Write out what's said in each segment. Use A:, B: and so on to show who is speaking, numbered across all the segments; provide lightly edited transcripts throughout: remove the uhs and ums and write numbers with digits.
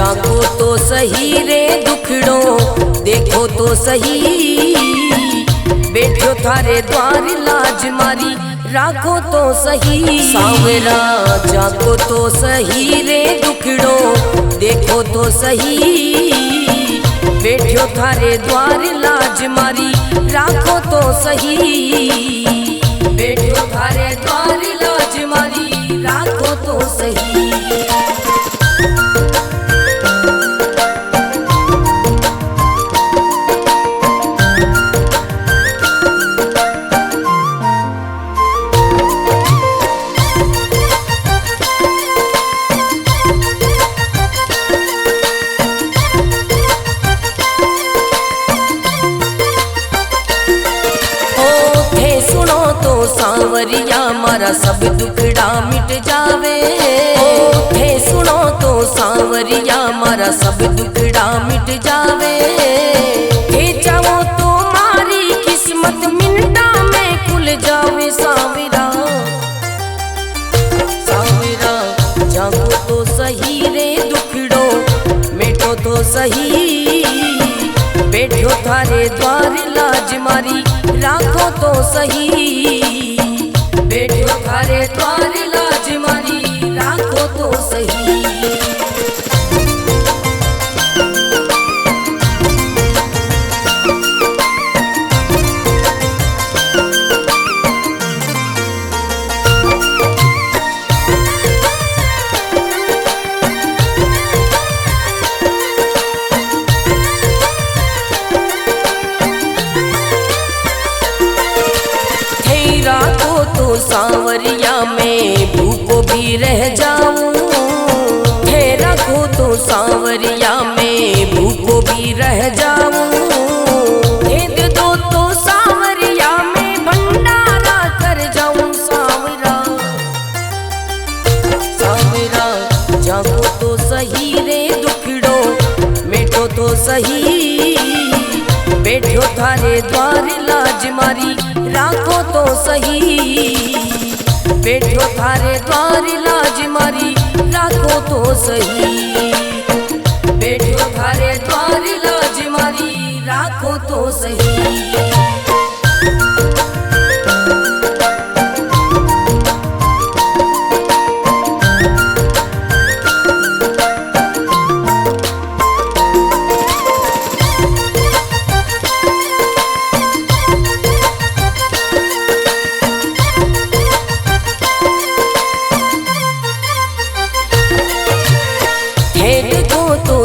A: जाको तो सही रे दुखड़ो देखो तो सही, बैठो थारे द्वार लाज मारी राखो तो सही। सांवरा जाको तो सही रे दुखड़ो देखो तो सही, बैठो थारे द्वार लाज मारी राखो तो सही, बैठो थारे द्वार लाज मारी राखो तो सही। सांवरिया मारा सब दुखड़ा मिट जावे, थे सुनो तो सांवरिया मारा सब दुखड़ा मिट जावे, थे चाहो तो मारी किस्मत मिनटा में खुल जावे। सांवरा सांवरा जागो तो सही रे दुखड़ो मिटो तो सही, बैठो थारे द्वार लाज मारी राखो तो सही, बैठो थारे द्वार लाज मारी राखो तो सही। सांवरिया में भूखो भी रह जाऊं, थे रखो तो सांवरिया में भूखो भी रह जाऊं, भेद दो तो सांवरिया में भंडारा कर जाऊं। सांवरा सांवरा जागो तो सही रे दुखड़ो मिटो तो सही, बैठो थारे द्वार लाज मारी राखो तो सही, बैठो थारे द्वार लाज मारी राखो तो सही, बैठो थारे द्वार लाज मारी राखो तो सही।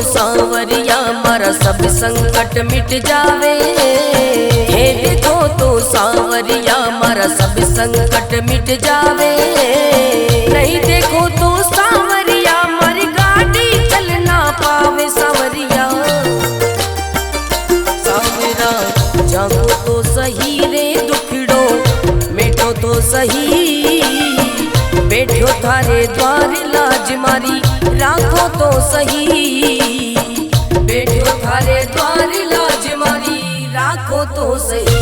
A: सांवरिया मारा सब संकट मिट जावे, हे देखो तो सांवरिया मारा सब संकट मिट जावे, नहीं देखो तो सांवरिया मारी गाड़ी चल ना पावे। सांवरिया सांवरा जागो तो सही रे दुखड़ो मिटो तो सही, बैठो थारे द्वार लाज मारी राखो तो सही, बैठो थारे द्वार लाज मारी राखो तो सही।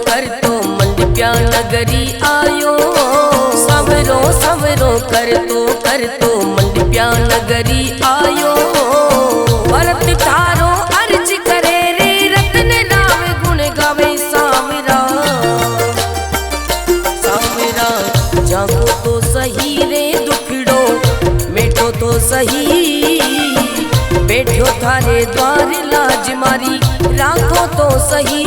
A: कर तो मंडप्या नगरी आयो, सवरो सवरो कर तो मंडप्या नगरी आयो, भरत थारो अर्ज करे रे रतन राव गुण गावे। सांवरा सांवरा जागो तो सही रे दुखड़ो मिटो तो सही, बैठो थारे द्वार लाज मारी राखो तो सही,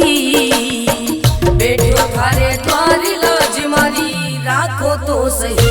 A: बैठो थारे द्वार लाज मारी राखो तो सही।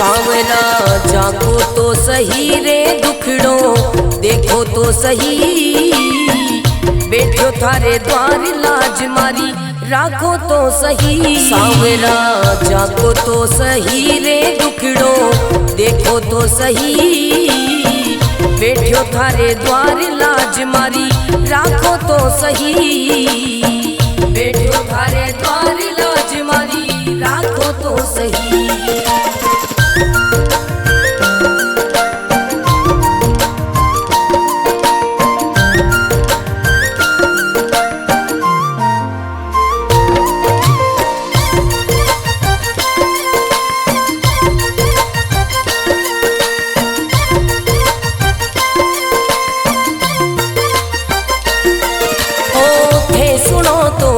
A: सांवरा जाको तो सही रे दुखड़ो देखो तो सही, बैठो थारे द्वार लाज मारी राखो तो सही। सांवरा जाको तो सही रे दुखड़ो देखो तो सही, बैठो थारे द्वार लाज मारी राखो तो सही, बैठो थारे द्वार लाज मारी राखो तो सही।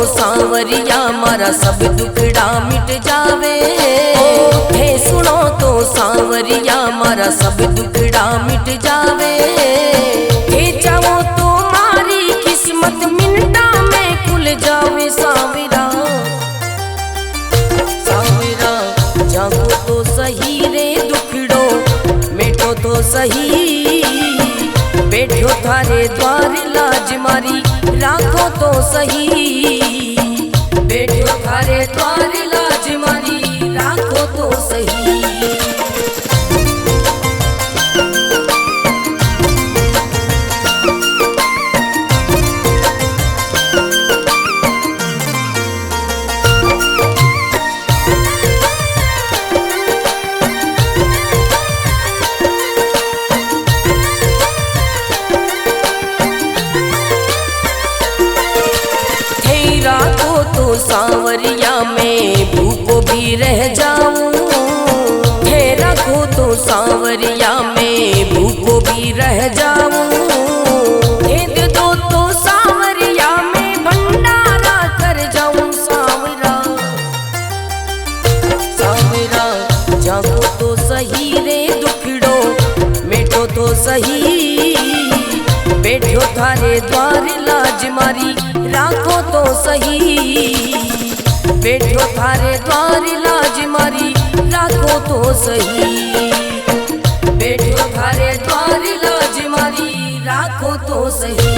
A: सांवरिया मारा सब दुखड़ा मिट जावे, थे सुनो तो सांवरिया मारा सब दुखड़ा मिट जावे, थे चाहो तो मारी किस्मत मिनटा में खुल जावे। सांवरा सांवरा जागो तो सही रे दुखड़ो मिटो तो सही, बैठो थारे द्वार लाज मारी राखो तो सही, बैठो थारे द्वार लाज मारी राखो तो सही। सांवरिया में भूखो भी रह जाऊं, थे रखो तो सांवरिया में भूखो भी रह जाऊं, भेद दो तो सांवरिया में भंडारा कर जाऊं। सांवरा सांवरा जागो तो सही रे दुखड़ो मिटो तो सही, बैठो थारे द्वार लाज मारी राखो तो सही, बैठो थारे द्वार लाज मारी राखो तो सही, बैठो थारे द्वार लाज मारी राखो तो सही।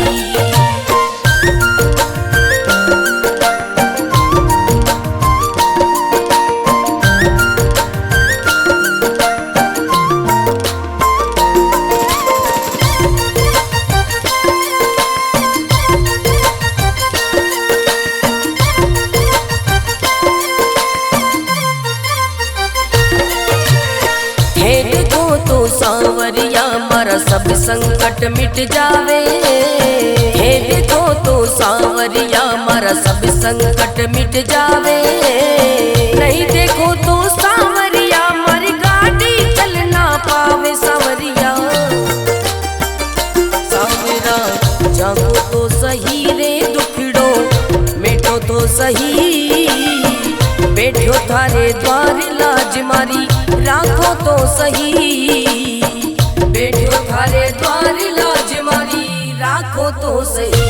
A: सांवरिया मारा सब संकट मिट जावे, हे देखो तो सांवरिया मारा सब संकट मिट जावे, नहीं देखो तो सांवरिया मारी गाड़ी चल ना पावे। सांवरिया सांवरा जागो तो सही रे दुखड़ो मिटो तो सही, बैठो थारे द्वार लाज मारी राखो तो सही, बैठो थारे द्वार लाज मारी राखो तो सही।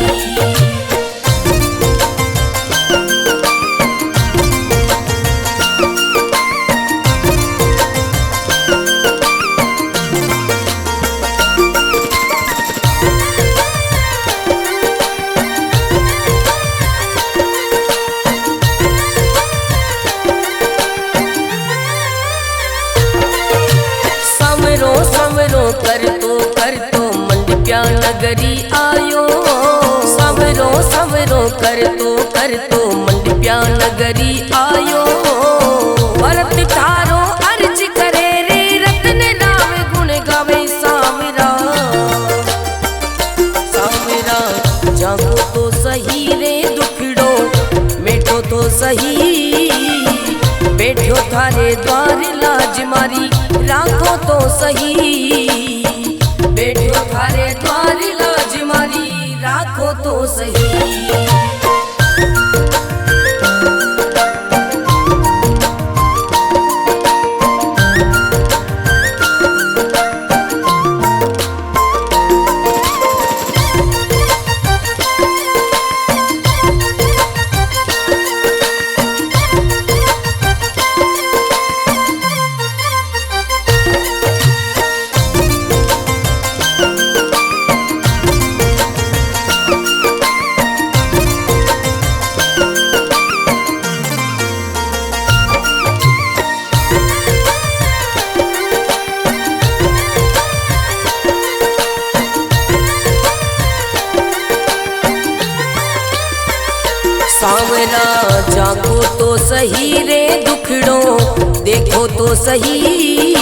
A: कर तो मंडप्या नगरी आयो, सवरो सवरो कर तो मंडप्या नगरी आयो, भरत थारो अर्ज करे रे रतन नाम गुण गावे। सांवरा सांवरा जागो तो सही रे दुखड़ो मिटो तो सही, बैठो थारे द्वार लाज मारी राखो तो सही, बैठो थारे द्वार लाज मारी राखो तो सही। तो सही,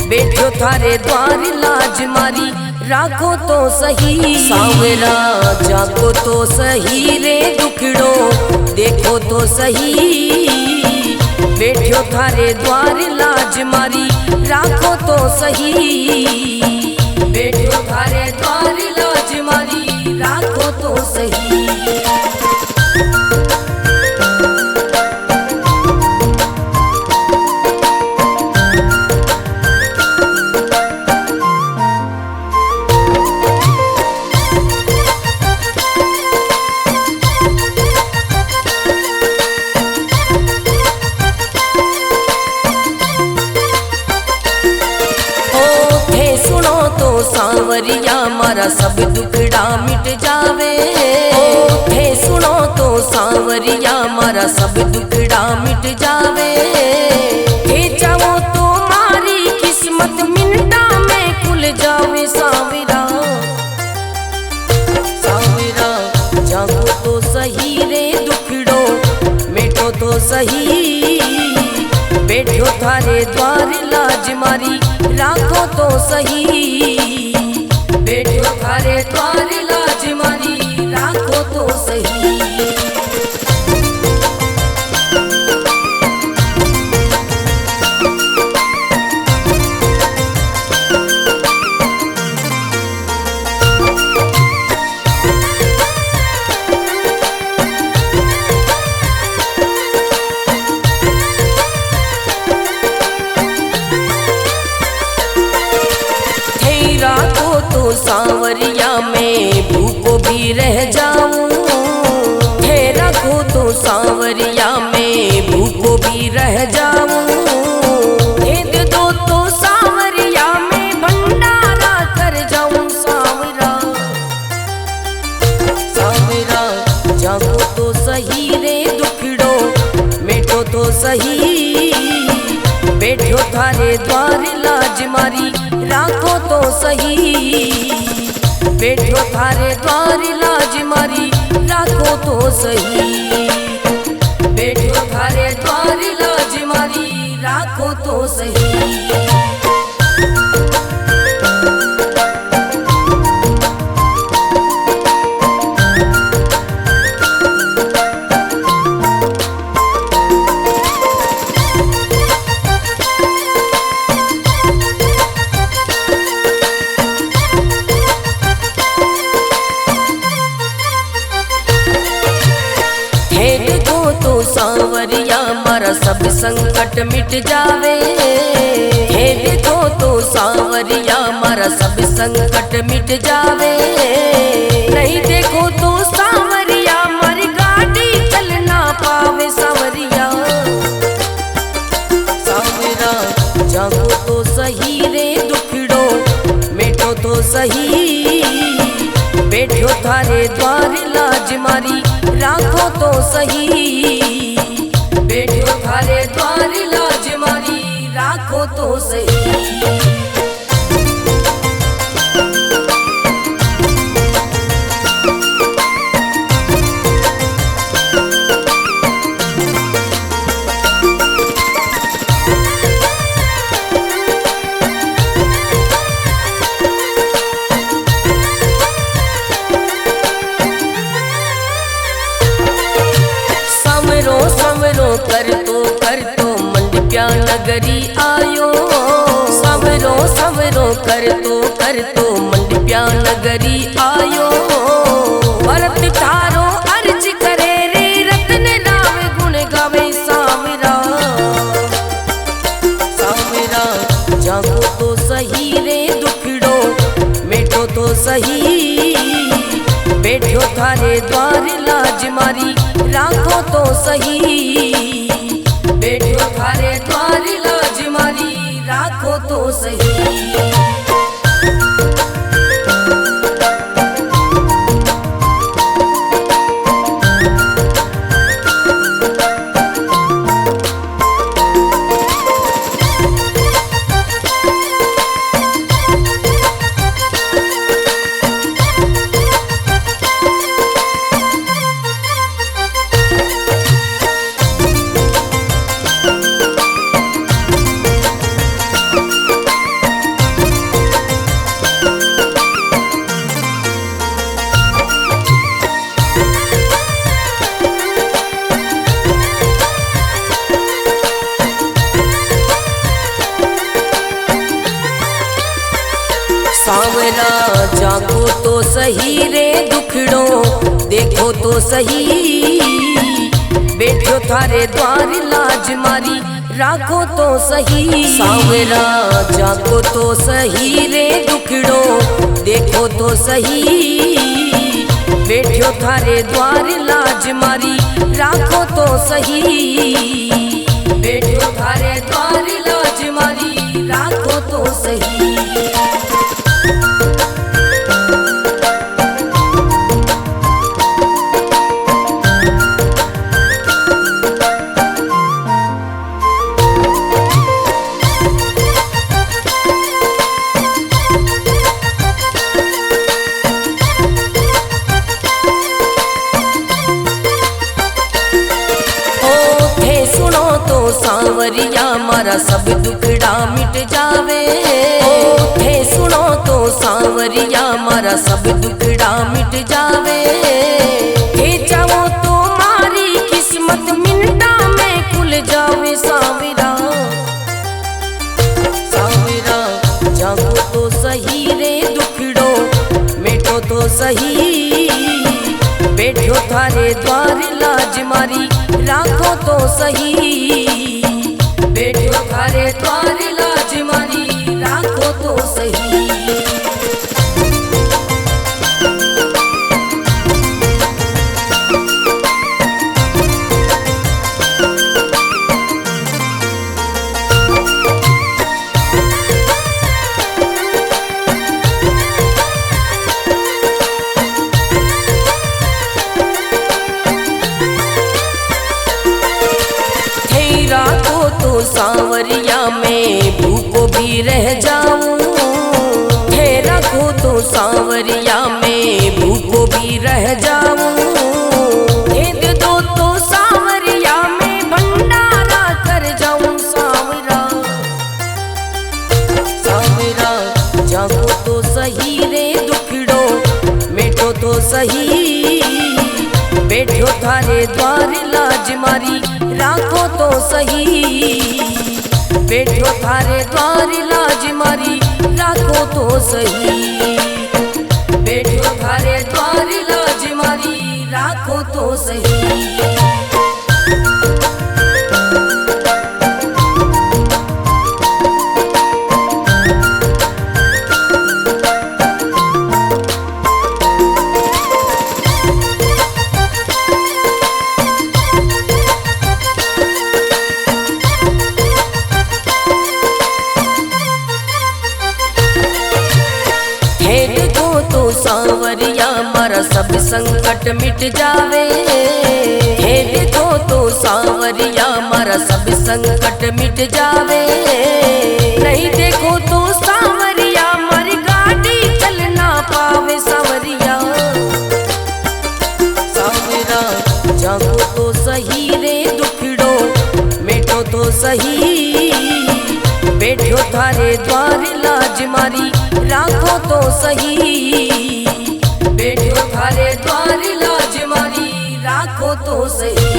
A: बैठो थारे द्वार लाज मारी राखो तो सही। सांवरा जागो तो सही रे दुखड़ो देखो तो सही, बैठो थारे द्वार लाज मारी राखो तो सही, बैठो थारे द्वार लाज मारी राखो तो सही। सांवरिया मारा सब दुखड़ा मिट जावे, थे सुनो तो सांवरिया मारा सब दुखड़ा मिट जावे, थे चाहो तो मारी किस्मत मिनटा में खुल जावे। सांवरा सांवरा जागो तो सही रे दुखड़ो मिटो तो सही, बैठो थारे द्वार लाज मारी राखो तो सही, बैठो थारे द्वार लाज मारी राखो तो सही। सांवरिया में भूखो भी रह जाऊं, थे रखो तो सांवरिया में भूखो भी रह जाऊं, भेद दो तो सांवरिया में भंडारा कर जाऊं। सांवरा सांवरा जागो तो सही रे दुखड़ो मिटो तो सही, बैठो थारे द्वार लाज मारी राखो तो सही, बैठो थारे द्वार लाज मारी राखो तो सही, बैठो थारे द्वार लाज मारी राखो तो सही। सांवरिया मारा सब संकट मिट जावे, हे देखो तो सांवरिया मारा सब संकट मिट जावे, नहीं देखो तो सांवरिया मारी गाड़ी चल ना पावे। सांवरिया सांवरा जागो तो सही रे दुखड़ो मिटो तो सही, बैठो थारे द्वार लाज मारी राखो तो सही, बैठो थारे द्वार लाज मारी राखो तो सही। कर तो मंडप्या नगरी आयो, सवरो सवरो कर तो मंडप्या नगरी आयो, भरत थारो अर्ज करे रे रतन राम गुण गावे। सांवरा सांवरा जागो तो सही रे दुखड़ो मिटो तो सही, बैठो थारे द्वार लाज मारी राखो तो सही, बैठो थारे द्वार लाज मारी राखो तो सही। तो सही रे दुखड़ो देखो तो सही, बैठो थारे द्वार लाज मारी राखो तो सही। सांवरा जाको तो सही रे दुखड़ो देखो तो सही, बैठो थारे द्वार लाज मारी राखो तो सही, बैठो थारे द्वार लाज मारी राखो तो सही। सांवरिया मारा सब दुखड़ा मिट जावे, थे सुनो तो सांवरिया मारा सब दुखड़ा मिट जावे, थे चाहो तो मारी किस्मत मिनटा में खुल जावे। सांवरा सांवरा जागो तो सही रे दुखड़ो मिटो तो सही, बैठो थारे द्वार लाज मारी राखो तो सही, बैठो थारे द्वार लाज मारी राखो तो सही। सांवरिया में भूखो भी रह जाऊं, थे रखो तो सांवरिया में भूखो भी रह जाऊं, भेद दो तो सांवरिया में भंडारा कर जाऊं। सांवरा सांवरा जागो तो सही रे दुखड़ो मिटो तो सही, बैठो थारे द्वार लाज मारी राखो तो सही, बैठो थारे द्वार लाज मारी राखो तो सही, बैठो थारे द्वार लाज मारी राखो तो सही। सांवरिया मारा सब संकट मिट जावे, हे देखो तो सांवरिया मारा सब संकट मिट जावे, नहीं देखो तो सांवरिया मारी गाड़ी चल ना पावे। सांवरिया सांवरा जागो तो सही रे दुखड़ो मिटो तो सही, बैठो थारे द्वार लाज मारी राखो तो सही, बैठो थारे द्वार लाज मारी राखो तो सही।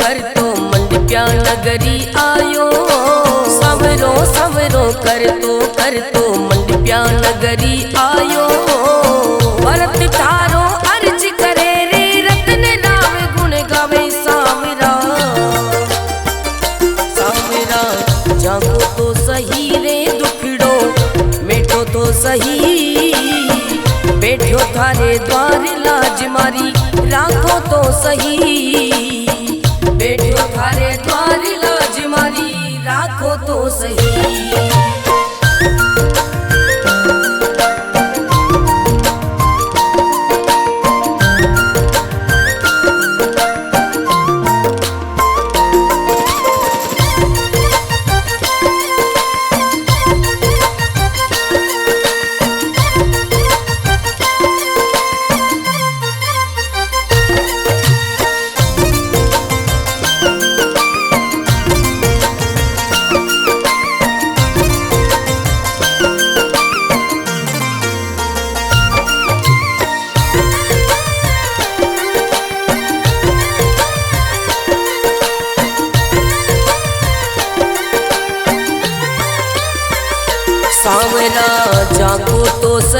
A: कर तो मंडप्या नगरी आयो, सवरो सवरो कर तो मंडप्या नगरी आयो, भरत थारो अर्ज करे रे रतन राव गुण गावे। सांवरा सांवरा जागो तो सही रे दुखड़ो मिटो तो सही, बैठो थारे द्वार लाज मारी राखो तो सही, बैठो थारे द्वार लाज मारी राखो तो सही।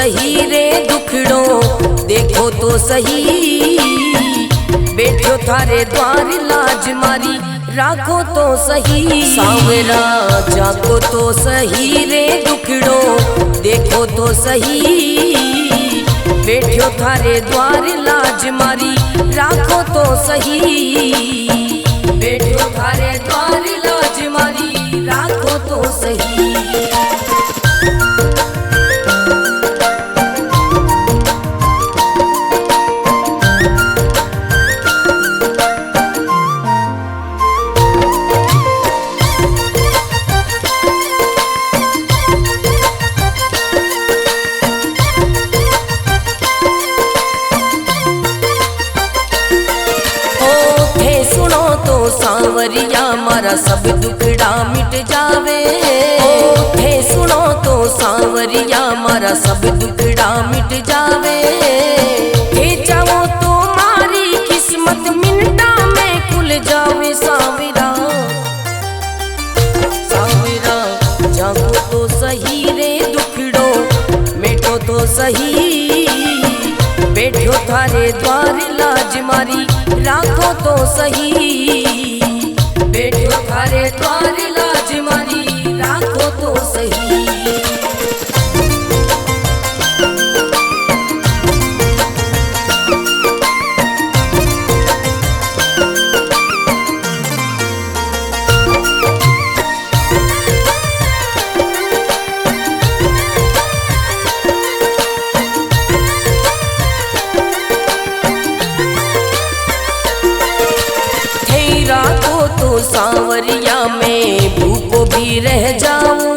A: सही रे दुखड़ो देखो तो सही, बैठो थारे द्वार लाज मारी राखो तो सही। सांवरा जागो तो सही रे दुखड़ो देखो तो सही, बैठो थारे द्वार लाज मारी राखो तो सही, बैठो थारे द्वार लाज मारी राखो तो सही। सांवरिया मारा सब दुखड़ा मिट जावे, थे सुनो तो सांवरिया मारा सब दुखड़ा मिट जावे, थे चाहो तो मारी किस्मत मिनटा में खुल जावे। सांवरा सांवरा जागो तो सही रे दुखड़ो मिटो तो सही, बैठो थारे द्वार लाज मारी राखो तो सही, बैठो थारे द्वार लाज मारी राखो तो सही। सांवरिया में भूखो भी रह जाऊं,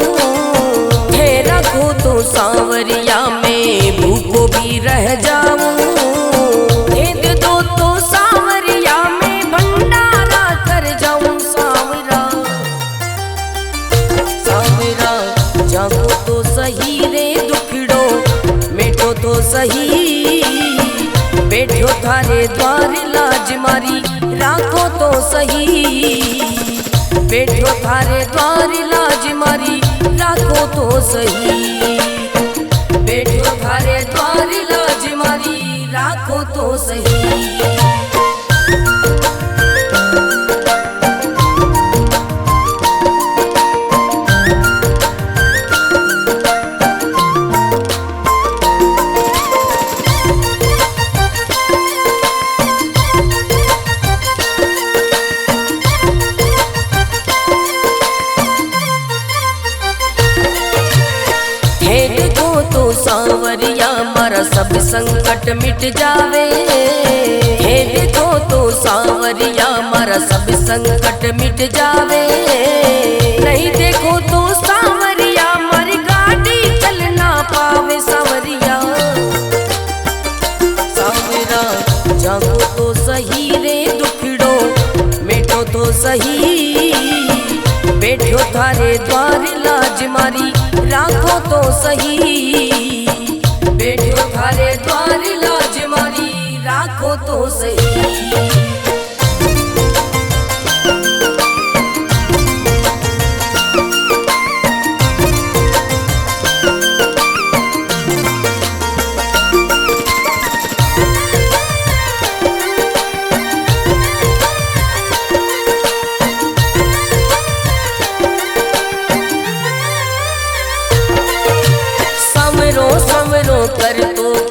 A: थे रखो तो सांवरिया में भूखो भी रह जाऊं, दे दो तो सांवरिया में भंडारा कर जाऊं। सांवरा सांवरा जागो तो सही रे दुखड़ो मिटो तो सही, बैठो थारे द्वार लाज मारी राखो तो सही, बैठो थारे द्वार लाज मारी राखो तो सही, बैठो थारे द्वार लाज मारी राखो तो सही। सांवरिया मारा सब संकट मिट जावे, हे देखो तो सांवरिया मारा सब संकट मिट जावे, नहीं देखो तो सांवरिया मारी गाड़ी चल ना पावे। सांवरिया सांवरा जागो तो सही रे दुखड़ो मिटो तो सही, बैठो थारे द्वार लाज मारी राखो तो सही, बैठो थारे द्वार लाज मारी राखो तो सही।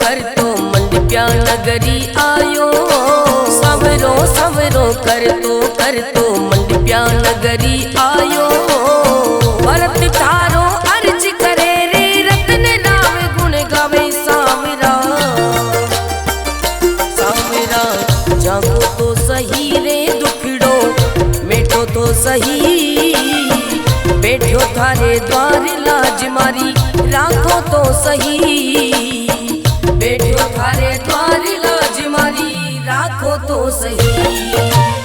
A: कर तो मंडप्या नगरी आयो, सवरो सवरो कर तो मंडप्या नगरी आयो, भरत थारो अर्ज करे रे रतन राम गुण गावे। सांवरा सांवरा जागो तो सही रे दुखड़ो मिटो तो सही, बैठो थारे द्वार लाज मारी राखो तो सही, बैठो थारे द्वार लाज मारी राखो तो सही।